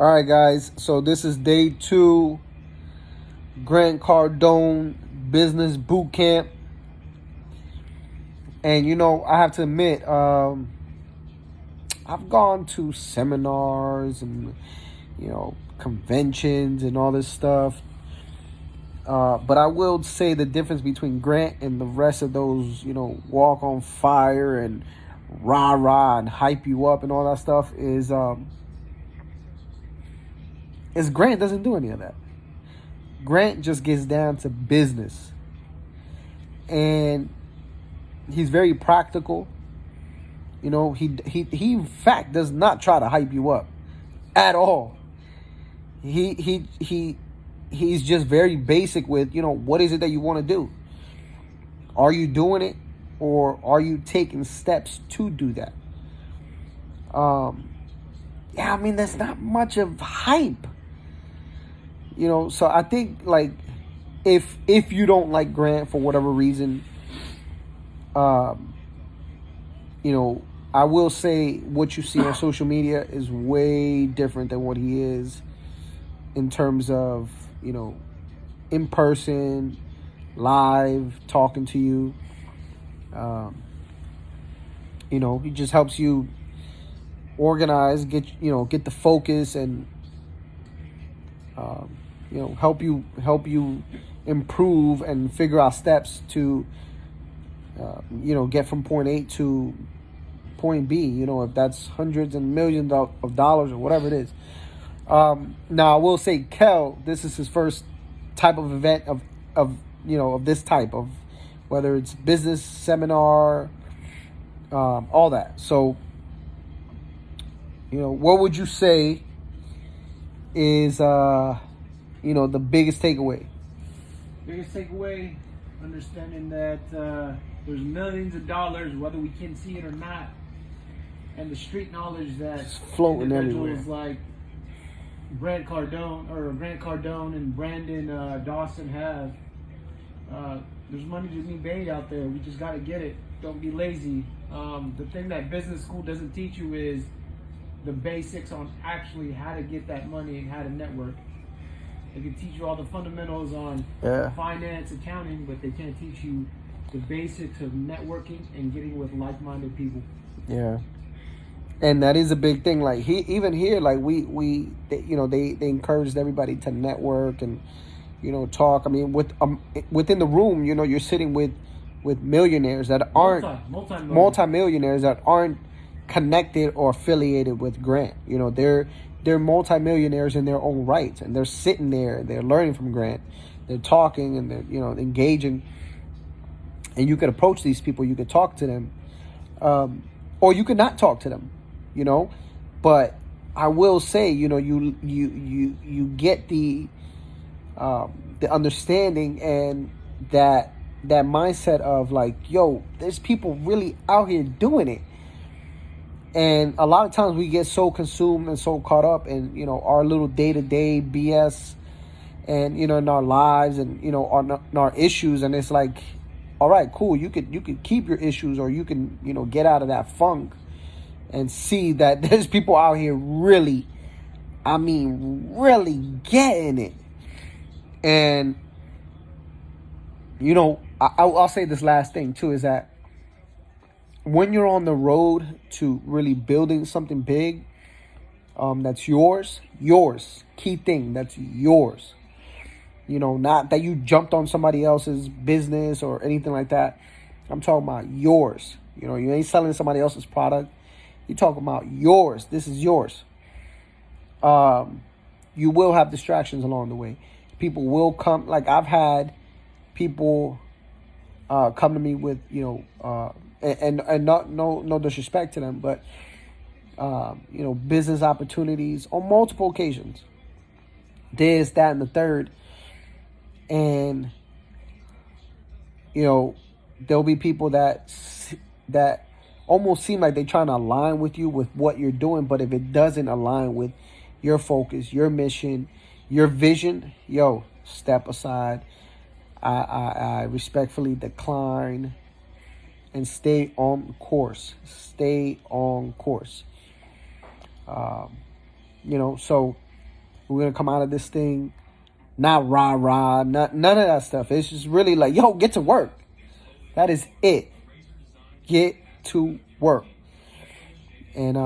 All right, guys. So this is day 2, Grant Cardone Business Bootcamp. And, I have to admit, I've gone to seminars and, conventions and all this stuff. But I will say the difference between Grant and the rest of those, walk on fire and rah-rah and hype you up and all that stuff is Grant doesn't do any of that. Grant just gets down to business. And he's very practical. He in fact does not try to hype you up at all. He's just very basic with, what is it that you want to do? Are you doing it, or are you taking steps to do that? There's not much of hype. So I think, like, if you don't like Grant for whatever reason, I will say what you see on social media is way different than what he is in terms of, in person, live, talking to you. He just helps you organize, get the focus, and help you improve and figure out steps to get from point A to point B, if that's hundreds and millions of dollars or whatever it is. Now I will say, Kel, this is his first type of event of this type of, whether it's business seminar, all that. So, what would you say is the biggest takeaway? Biggest takeaway, understanding that there's millions of dollars, whether we can see it or not, and the street knowledge that it's floating individuals everywhere. like Grant Cardone and Brandon Dawson have. There's money to be made out there. We just got to get it. Don't be lazy. The thing that business school doesn't teach you is the basics on actually how to get that money and how to network. They can teach you all the fundamentals on finance, accounting, but they can't teach you the basics of networking and getting with like-minded people. Yeah. And that is a big thing. Like, even here, like they encouraged everybody to network and, talk. I mean, within the room, you're sitting with millionaires that aren't multi-millionaires that aren't connected or affiliated with Grant. They're multi-millionaires in their own right, and they're sitting there, they're learning from Grant, they're talking, and they're engaging. And you could approach these people, you could talk to them, or you could not talk to them, But I will say, you get the understanding and that mindset of, like, yo, there's people really out here doing it. And a lot of times we get so consumed and so caught up in, our little day-to-day BS and, in our lives and, our issues. And it's like, all right, cool. You could keep your issues, or you can, get out of that funk and see that there's people out here really, really getting it. And, I'll say this last thing too, is that when you're on the road to really building something big, that's yours, key thing, that's yours. Not that you jumped on somebody else's business or anything like that. I'm talking about yours. You ain't selling somebody else's product. You're talking about yours. This is yours. You will have distractions along the way. People will come. Like, I've had people come to me with, and not no disrespect to them, but business opportunities on multiple occasions. This, that, and the third. And there'll be people that almost seem like they're trying to align with you with what you're doing, but if it doesn't align with your focus, your mission, your vision, step aside. I respectfully decline and stay on course. Stay on course. So We're gonna come out of this thing not rah rah, none of that stuff. It's just really like, yo, get to work. That is it. Get to work. And